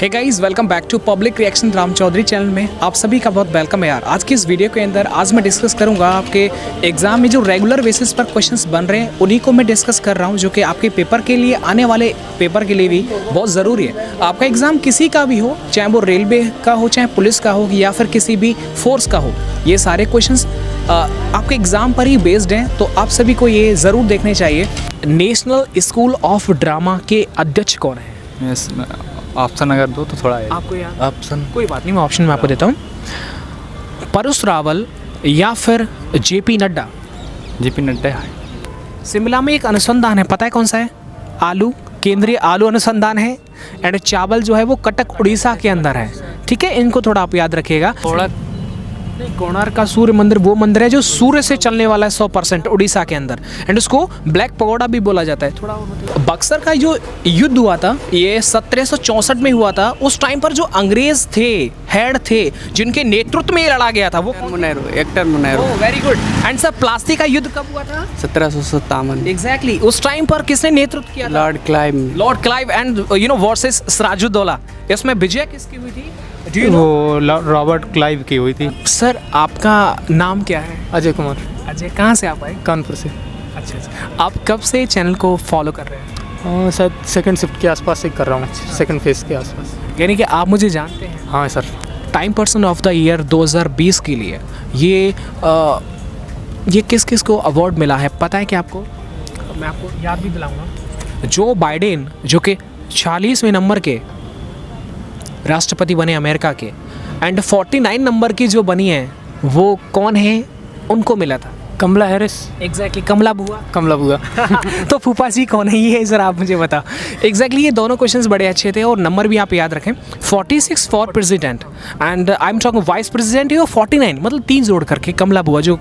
Hey guys, welcome back to public reaction Ram Chaudhary channel में आप सभी का बहुत वेलकम है यार। आज की इस वीडियो के अंदर आज मैं डिस्कस करूंगा आपके एग्जाम में जो रेगुलर बेसिस पर क्वेश्चंस बन रहे हैं उन्हीं को मैं डिस्कस कर रहा हूं, जो कि आपके पेपर के लिए आने वाले पेपर के लिए भी बहुत ज़रूरी है। आपका एग्ज़ाम किसी का भी हो, चाहे वो रेलवे का हो, चाहे पुलिस का हो या फिर किसी भी फोर्स का हो, ये सारे क्वेश्चंस आपके एग्ज़ाम पर ही बेस्ड हैं, तो आप सभी को ये ज़रूर देखने चाहिए। नेशनल स्कूल ऑफ ड्रामा के अध्यक्ष कौन है? ऑप्शन अगर दो तो थोड़ा आपको याद? ऑप्शन कोई बात नहीं, मैं ऑप्शन में आपको देता हूँ। परुष रावल या फिर जेपी नड्डा। जेपी नड्डा है। शिमला में एक अनुसंधान है, पता है कौन सा है? आलू, केंद्रीय आलू अनुसंधान है। एंड चावल जो है वो कटक उड़ीसा के अंदर है। ठीक है, इनको थोड़ा आप याद रखिएगा। थोड़ा कोणार्क का सूर्य मंदिर वो मंदिर है जो सूर्य से चलने वाला है 100% उड़ीसा के अंदर, एंड उसको ब्लैक पगोडा भी बोला जाता है। थोड़ा बक्सर का जो युद्ध हुआ था ये 1764 में हुआ था। उस टाइम पर जो अंग्रेज थे, हेड थे, जिनके नेतृत्व में ये लड़ा गया था वो Munro, Hector Munro. Very good. And sir, Plassey का युद्ध कब हुआ था? 1757। एग्जैक्टली। उस टाइम पर किसने नेतृत्व किया था? Lord Clive and versus Sirajuddaula. इसमें विजय किसकी हुई थी? वो रॉबर्ट क्लाइव की हुई थी। सर, आपका नाम क्या है? अजय कुमार। अजय, कहाँ से आप आए? कानपुर से। अच्छा अच्छा। आप कब से चैनल को फॉलो कर रहे हैं? शायद सेकंड शिफ्ट के आसपास से कर रहा हूँ, सेकंड फेज के आसपास। यानी कि आप मुझे जानते हैं? हाँ sir. Time person of the year 2020 के लिए ये किस किस को अवार्ड मिला है पता है क्या आपको? मैं आपको याद भी दिलाऊंगा। जो बाइडेन, जो कि 40वें नंबर के राष्ट्रपति बने अमेरिका के, एंड 49 नंबर की जो बनी है वो कौन है, उनको मिला था? कमला हैरिस। एग्जैक्टली, कमला बुआ। कमला बुआ। तो फूफा जी कौन है ये सर, आप मुझे बताओ। एग्जैक्टली, ये दोनों क्वेश्चंस बड़े अच्छे थे और नंबर भी आप याद रखें। 46 for president and I am talking vice president और 49, मतलब 3 जोड़ करके कमला बुआ। जो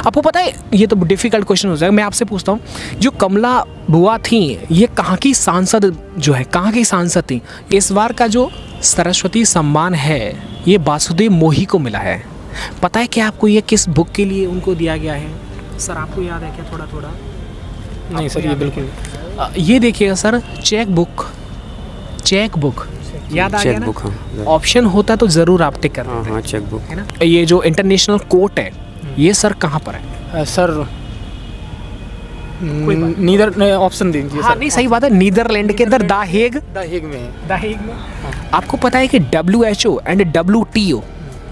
आपको पता है, ये तो डिफिकल्ट क्वेश्चन हो जाएगा, मैं आपसे पूछता हूँ, जो कमला बुआ थी ये कहाँ की सांसद, जो है कहाँ की सांसद थी? इस बार का जो सरस्वती सम्मान है ये वासुदेव मोही को मिला है। पता है क्या आपको ये किस बुक के लिए उनको दिया गया है? सर, आपको याद है क्या? थोड़ा थोड़ा नहीं सर, ये बिल्कुल। ये देखिएगा सर, चेक बुक याद आ गया ना? ऑप्शन होता तो ज़रूर आप टिक कर देते। हाँ, चेक बुक है ना। ये जो इंटरनेशनल कोर्ट है ये सर कहाँ पर है? सर नीदर ऑप्शन दीजिए। हाँ नहीं, सही बात है, नीदरलैंड के अंदर द हेग में है। द हेग में। आपको पता है कि WHO एंड WTO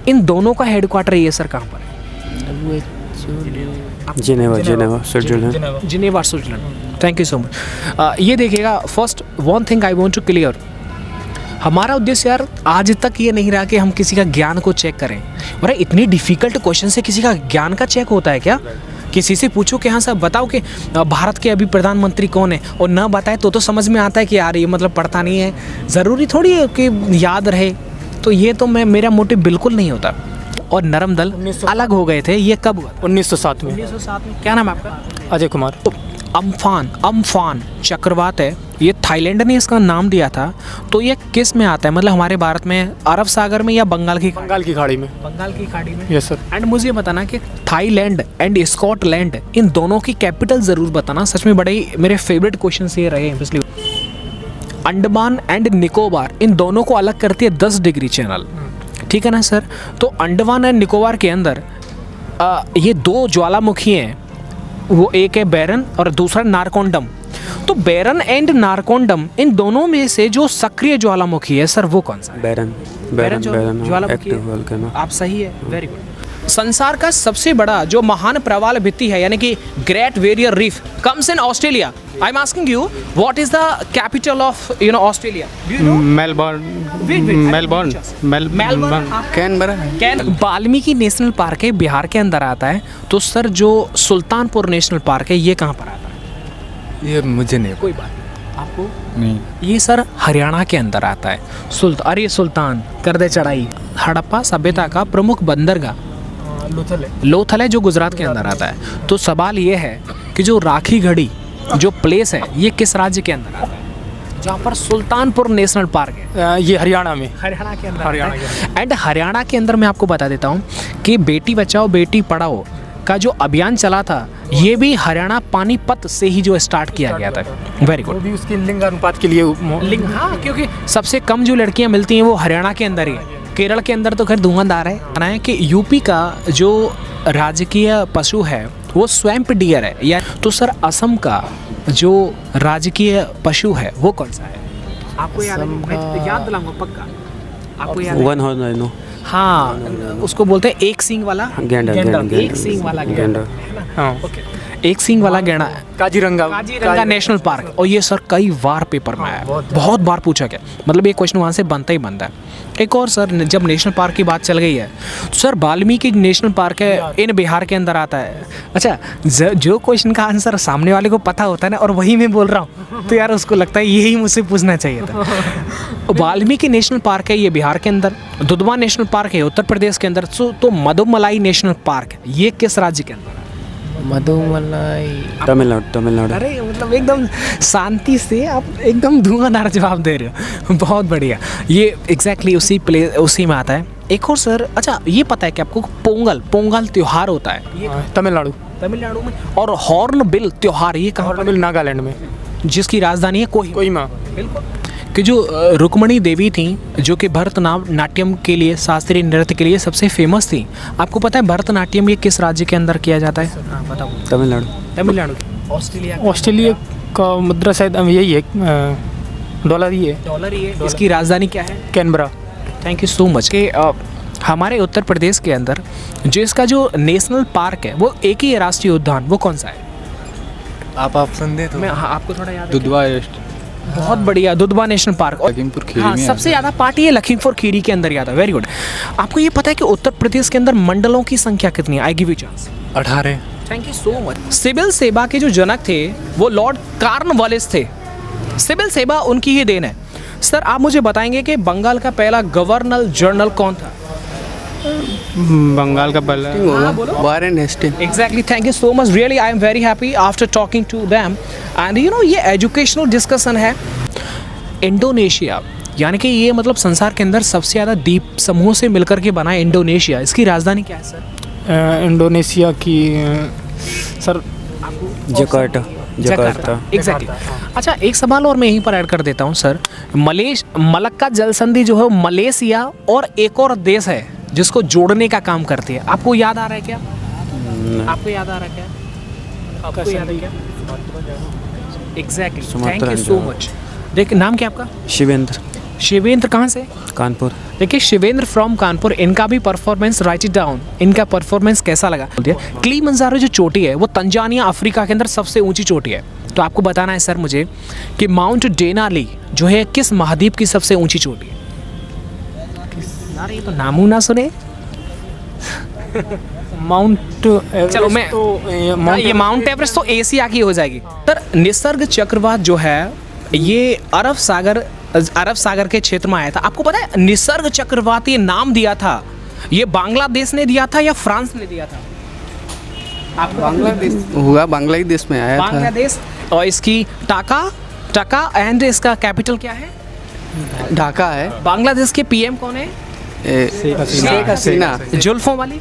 इन दोनों का हेडक्वार्टर ये सर कहाँ पर है? Geneva, Switzerland. Geneva, Switzerland. Thank you so much. ये देखिएगा, first one thing I want to clear, हमारा उद्देश्य यार आज तक ये नहीं रहा कि हम किसी का ज्ञान को चेक करें। और इतनी डिफ़िकल्ट क्वेश्चन से किसी का ज्ञान का चेक होता है क्या? किसी से पूछो कि हाँ साहब बताओ कि भारत के अभी प्रधानमंत्री कौन है, और ना बताए तो समझ में आता है कि यार ये मतलब पढ़ता नहीं है, ज़रूरी थोड़ी है कि याद रहे। तो ये तो मेरा मोटिव बिल्कुल नहीं होता। और नरम दल अलग हो गए थे, ये कब हुआ? 1907 में। 1907 में। क्या नाम है आपका? अजय कुमार। अम्फान चक्रवात है, ये थाईलैंड ने इसका नाम दिया था। तो ये किस में आता है, मतलब हमारे भारत में अरब सागर में या बंगाल की खाड़ी में? बंगाल की खाड़ी में। Yes sir. एंड मुझे बताना कि थाईलैंड एंड स्कॉटलैंड इन दोनों की कैपिटल ज़रूर बताना। सच में बड़े ही मेरे फेवरेट क्वेश्चन ये रहे हैं पिछले। अंडमान एंड निकोबार इन दोनों को अलग करती है 10 डिग्री चैनल, ठीक है ना सर? तो अंडमान एंड निकोबार के अंदर ये 2 ज्वालामुखी हैं, वो एक है बैरन और दूसरा नारकोंडम। तो बैरन एंड नारकोंडम इन दोनों में से जो सक्रिय ज्वालामुखी है सर वो कौन सा है? बैरन ज्वालामुखी है। आप सही है, वेरी गुड। संसार का सबसे बड़ा जो महान प्रवाल भित्ति है यानी कि great barrier reef comes in Australia. I am asking you, what is the capital of Australia? Melbourne. Canberra. Valmiki national park है, बिहार के अंदर आता है। तो सर जो सुल्तानपुर नेशनल पार्क है ये कहाँ पर आता है? ये मुझे नहीं। कोई बात नहीं, आपको नहीं। ये सर हरियाणा के अंदर आता है। सुल्तान कर दे चढ़ाई, हड़प्पा सभ्यता का प्रमुख बंदरगाह लोथल है जो गुजरात के अंदर आता है। तो सवाल ये है कि जो राखी गढ़ी जो प्लेस है ये किस राज्य के अंदर आता है जहाँ पर सुल्तानपुर नेशनल पार्क है? ये हरियाणा में। हरियाणा के अंदर। एंड हरियाणा के अंदर मैं आपको बता देता हूँ कि बेटी बचाओ बेटी पढ़ाओ का जो अभियान चला था ये भी हरियाणा पानीपत से ही जो स्टार्ट किया गया था। वेरी वो गुड। भी उसकी लिंग अनुपात के लिए लिंग, हाँ, क्योंकि सबसे कम जो लड़कियां मिलती हैं वो हरियाणा के अंदर ही है। केरल के अंदर तो खैर धुआंधार है। माना है कि यूपी का जो राजकीय पशु है वो स्वैम्प डियर है, या तो सर असम का जो राजकीय पशु है वो कौन सा है? आपको याद है? मैं याद दिलाऊंगा पक्का। आपको याद है? One horn rhino. हाँ, उसको बोलते हैं एक सींग वाला गैंडा। एक सींग वाला गैंडा। है ना? हाँ ओके, एक सींग वाला गैंडा, काजीरंगा नेशनल पार्क। और ये सर कई बार पेपर में आया, बहुत बार पूछा गया, मतलब ये क्वेश्चन वहाँ से बनता ही बनता है। एक और सर, जब नेशनल पार्क की बात चल गई है तो सर वाल्मीकि नेशनल पार्क है इन बिहार के अंदर आता है। अच्छा, जो क्वेश्चन का आंसर सामने वाले को पता होता है ना और वही मैं बोल रहा हूँ तो यार उसको लगता है यही मुझसे पूछना चाहिए था। वाल्मीकि नेशनल पार्क है ये बिहार के अंदर, दुधवा नेशनल पार्क है उत्तर प्रदेश के अंदर, तो मधुमलाई नेशनल पार्क ये किस राज्य के अंदर है? मधुमलाई तमिलनाडु। अरे मतलब एकदम शांति से आप एकदम धुआंधार जवाब दे रहे हो, बहुत बढ़िया। ये एग्जैक्टली उसी में आता है। एक और सर, अच्छा ये पता है कि आपको पोंगल त्योहार होता है ये तमिलनाडु में, और हॉर्न बिल त्योहार ये कहाँ पर? नागालैंड में, जिसकी राजधानी है कोहिमा। बिल्कुल, कि जो रुक्मणी देवी थी जो कि भरतनाट्यम के लिए, शास्त्रीय नृत्य के लिए सबसे फेमस थी। आपको पता है भरतनाट्यम ये किस राज्य के अंदर किया जाता है? हाँ बताओ। तमिलनाडु। ऑस्ट्रेलिया का मुद्रा शायद यही है, डॉलर ही है। इसकी राजधानी क्या है? Canberra. Thank you so much. कि हमारे उत्तर प्रदेश के अंदर जो इसका जो नेशनल पार्क है वो एक ही है, राष्ट्रीय उद्यान, वो कौन सा है? आप ऑप्शन दे तो। मैं, हाँ, आपको थोड़ा याद है? दुधवा। बहुत बढ़िया, दुधवा नेशनल पार्क। लखीमपुर खीरी हाँ, में सबसे ज़्यादा पार्ट ये लखीमपुर खीरी के अंदर आता है। Very good. आपको ये पता है कि उत्तर प्रदेश के अंदर मंडलों की संख्या कितनी है? I give you chance. 18। Thank you so much. Civil सेवा के जो जनक थे वो लॉर्ड कॉर्नवालिस थे। सिविल सेवा उनकी ही देन है। सर आप मुझे बताएंगे कि बंगाल का पहला गवर्नर जनरल कौन था? बंगाल का पहला Warren Hasting. Exactly, thank you so much. Really, I am very happy after talking to them. And you know, ये एजुकेशनल डिस्कशन है। इंडोनेशिया, यानी कि ये मतलब संसार के अंदर सबसे ज़्यादा द्वीप समूह से मिलकर के बना है इंडोनेशिया। इसकी राजधानी क्या है सर? इंडोनेशिया की सर जकार्ता। एग्जैक्टली। अच्छा, एक सवाल और मैं यहीं पर ऐड कर देता हूँ सर। मलक्का जल संधि जो है मलेशिया और एक और देश है जिसको जोड़ने का काम करती है। आपको याद आ रहा है क्या? आपको याद आ रहा है क्या? आपको याद है क्या? Exactly, thank you so much. देखिए, नाम क्या आपका? शिवेंद्र कहाँ से? कानपुर। देखिए, शिवेंद्र फ्रॉम कानपुर। इनका भी परफॉर्मेंस, राइट इट डाउन, इनका परफॉर्मेंस कैसा लगा? किलिमंजारो जो चोटी है वो तंजानिया अफ्रीका के अंदर सबसे ऊंची चोटी है। तो आपको बताना है सर मुझे कि माउंट डेनाली जो है किस महाद्वीप की सबसे ऊंची चोटी है? यार ये तो नामू ना सुने। माउंट चलो मैं ये माउंट एवरेस्ट तो एशिया की हो जाएगी। सर निसर्ग चक्रवात जो है ये अरब सागर के क्षेत्र में आया था। आपको पता है निसर्ग चक्रवात ये नाम दिया था, ये बांग्लादेश ने दिया था या फ्रांस ने दिया था? बांग्लादेश में आया था। बांग्लादेश। और इसकी टाका एंड इसका कैपिटल क्या है? ढाका है। बांग्लादेश के पीएम कौन है? शेख हसीना। जुल्फों वाली।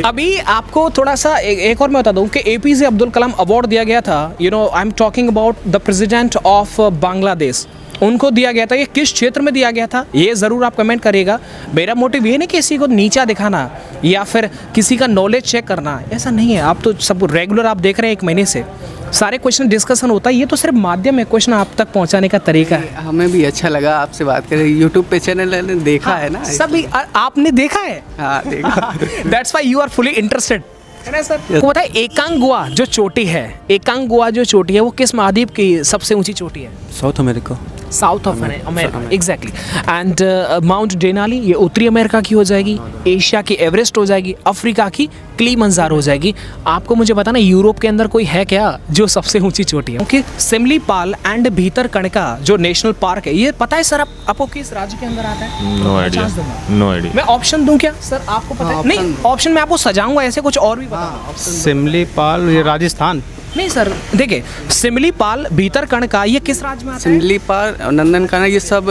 अभी आपको थोड़ा सा एक और मैं बता दूं कि एपीजे अब्दुल कलाम अवार्ड दिया गया था। You know I am talking about the president of Bangladesh. उनको दिया गया था, ये किस क्षेत्र में दिया गया था ये ज़रूर आप कमेंट करिएगा। मेरा मोटिव ये नहीं कि किसी को नीचा दिखाना या फिर किसी का नॉलेज चेक करना, ऐसा नहीं है। आप तो सब रेगुलर आप देख रहे हैं 1 महीने से, सारे क्वेश्चन डिस्कशन होता है। ये तो सिर्फ माध्यम है, क्वेश्चन आप तक पहुंचाने का तरीका है। हमें भी अच्छा लगा आपसे बात करें। यूट्यूब पे चैनल ने देखा है ना? सभी आपने देखा है? हाँ देखा। That's why you are fully interested, है ना सर? आपको पता है एकांगुआ जो चोटी है, एकांगुआ जो चोटी है वो किस महाद्वीप की सबसे ऊंची चोटी है? South America. South of America, exactly. And mount Denali ये उत्तरी अमेरिका की हो जाएगी, एशिया की एवरेस्ट हो जाएगी, अफ्रीका की किलिमंजारो हो जाएगी। आपको मुझे बताना यूरोप के अंदर कोई है क्या जो सबसे ऊंची चोटी है? ओके, सिमलीपाल एंड भीतरकणिका जो नेशनल पार्क है ये पता है सर आपको किस राज्य के अंदर आता है? No idea, no idea. मैं ऑप्शन दूं क्या सर? आपको पता है? नहीं, ऑप्शन मैं आपको सजाऊंगा ऐसे, कुछ और भी बता। सिमलीपाल, ये राजस्थान। नहीं सर, देखिए सिमलीपाल, भीतरकणिका ये किस राज्य में आता है? सिमलीपाल, नंदनकानन, ये सब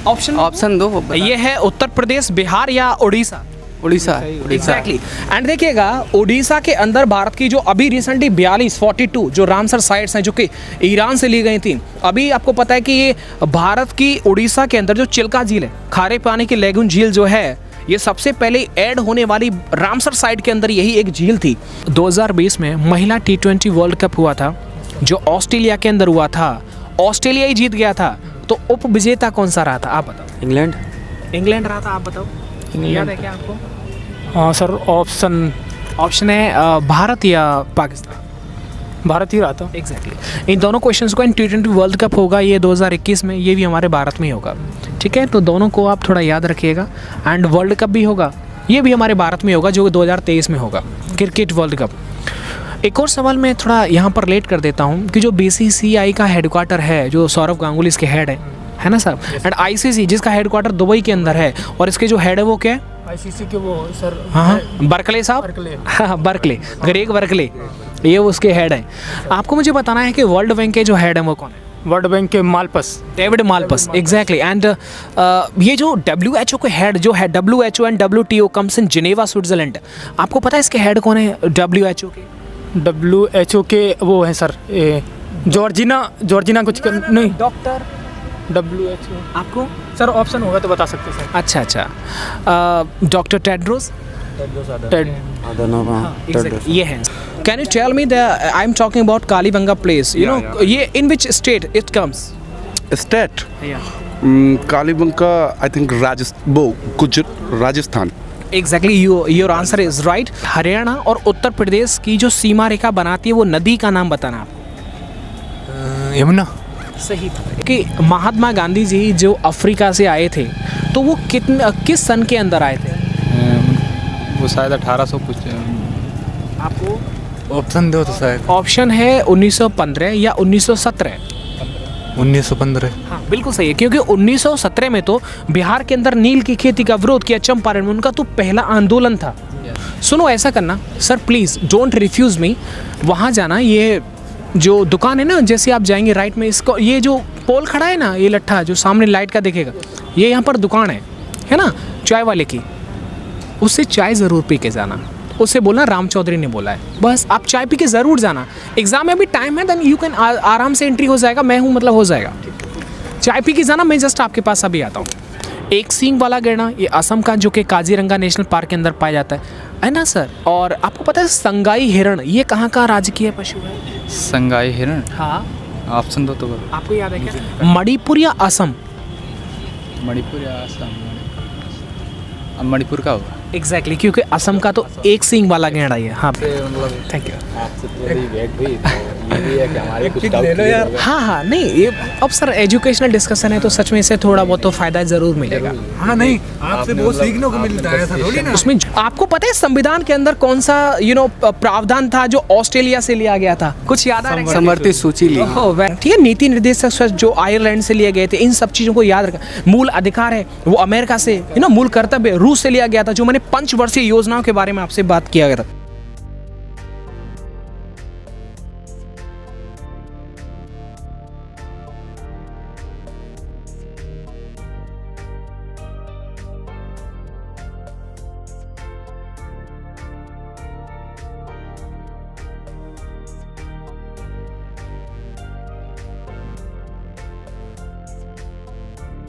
ऑप्शन दो। ये है उत्तर प्रदेश, बिहार या उड़ीसा? उड़ीसा एग्जैक्टली एंड देखिएगा उड़ीसा के अंदर भारत की जो अभी रिसेंटली 42 जो रामसर साइट्स हैं जो कि ईरान से ली गई थी, अभी आपको पता है कि ये भारत की उड़ीसा के अंदर जो चिल्का झील है, खारे पानी की लेगून झील जो है, ये सबसे पहले ऐड होने वाली रामसर साइट के अंदर यही एक झील थी। 2020 में महिला T20 वर्ल्ड कप हुआ था जो ऑस्ट्रेलिया के अंदर हुआ था, ऑस्ट्रेलिया ही जीत गया था। तो उप विजेता कौन सा रहा था आप बताओ? इंग्लैंड रहा था, आप बताओ याद है क्या आपको? हाँ सर, ऑप्शन है भारत या पाकिस्तान? भारत ही रहा था। एग्जैक्टली इन दोनों क्वेश्चंस को, इन T20 वर्ल्ड कप होगा ये 2021 में, ये भी हमारे भारत में ही होगा, ठीक है? तो दोनों को आप थोड़ा याद रखिएगा। एंड वर्ल्ड कप भी होगा, ये भी हमारे भारत में होगा जो 2023 में होगा, क्रिकेट वर्ल्ड कप। एक और सवाल मैं थोड़ा यहाँ पर लेट कर देता हूँ कि जो BCCI का हेडक्वार्टर है, जो सौरव गांगुली इसके हेड है ना साहब, एंड ICC जिसका हेडक्वार्टर दुबई के अंदर है, और इसके जो हेड है वो क्या है? ICC के वो सर, हाँ बर्कले साहब, हाँ बर्कले, ग्रेग बर्कले, ये उसके हेड है। आपको मुझे बताना है कि वर्ल्ड बैंक के जो हेड है वो कौन है? वर्ल्ड बैंक के मालपस, डेविड मालपस, एग्जैक्टली। एंड ये जो WHO के हेड जो है, WHO and WTO comes in Geneva Switzerland, आपको पता है इसके हेड कौन है WHO के? WHO के वो है सर, जॉर्जिना कुछ नहीं, डॉक्टर WHO आपको सर ऑप्शन होगा तो बता सकते सर। अच्छा डॉक्टर टेड्रोस, exactly, ये है। Can you tell me I am talking about Kalibangan place, you know, ये in which state it comes? State? Kalibanka, I think Rajasthan. Exactly your answer is right. Haryana और उत्तर प्रदेश की जो सीमा रेखा बनाती है वो नदी का नाम बताना आपको। यमुना। सही कि महात्मा गांधी जी जो अफ्रीका से आए थे तो वो किस सन के अंदर आए थे? वो शायद 1800 कुछ। आपको ऑप्शन दो तो शायद। ऑप्शन है 1915 या 1917। 1915। हाँ बिल्कुल सही है, क्योंकि 1917 में तो बिहार के अंदर नील की खेती का विरोध किया चंपारण में, उनका तो पहला आंदोलन था। सुनो ऐसा करना सर, प्लीज़ डोंट रिफ्यूज़ मी, वहाँ जाना, ये जो दुकान है ना, जैसे आप जाएंगे राइट में, इसको ये जो पोल खड़ा है ना, ये लट्ठा जो सामने लाइट का दिखेगा, ये यहाँ पर दुकान है ना चाय वाले की, उससे चाय ज़रूर पी के जाना, उससे बोलना राम चौधरी ने बोला है, बस आप चाय पी के ज़रूर जाना। एग्ज़ाम में अभी टाइम है, देन यू कैन आराम से एंट्री हो जाएगा, मैं हूँ मतलब हो जाएगा। चाय पी के जाना, मैं जस्ट आपके पास अभी आता हूँ। एक सींग वाला गैंडा, ये असम का जो कि काजीरंगा नेशनल पार्क के अंदर पाया जाता है ना सर? और आपको पता है संगाई हिरण ये कहाँ का राजकीय पशु है? संगाई हिरण। हाँ ऑप्शन दो तो। आपको याद है क्या? मणिपुर या असम? मणिपुर या असम? मणिपुर का होगा। एग्जैक्टली क्योंकि असम का तो एक सींग वाला गैंडा ही है। हाँ थैंक यू। हाँ नहीं, ये अब सर एजुकेशनल डिस्कशन है तो सच में इससे थोड़ा बहुत तो फायदा ज़रूर मिलेगा। हाँ नहीं, आपसे बहुत सीखने को मिलता है ऐसा थोड़ी ना। उसमें आपको पता है संविधान के अंदर कौन सा प्रावधान था जो ऑस्ट्रेलिया से लिया गया था? कुछ याद आ रहा है? समर्थित सूची ली। ठीक है, नीति निर्देशक जो आयरलैंड से लिए गए थे, इन सब चीज़ों को याद रखा। मूल अधिकार है वो अमेरिका से, मूल कर्तव्य रूस से लिया गया था, जो मैंने पंचवर्षीय योजनाओं के बारे में आपसे बात किया गया था।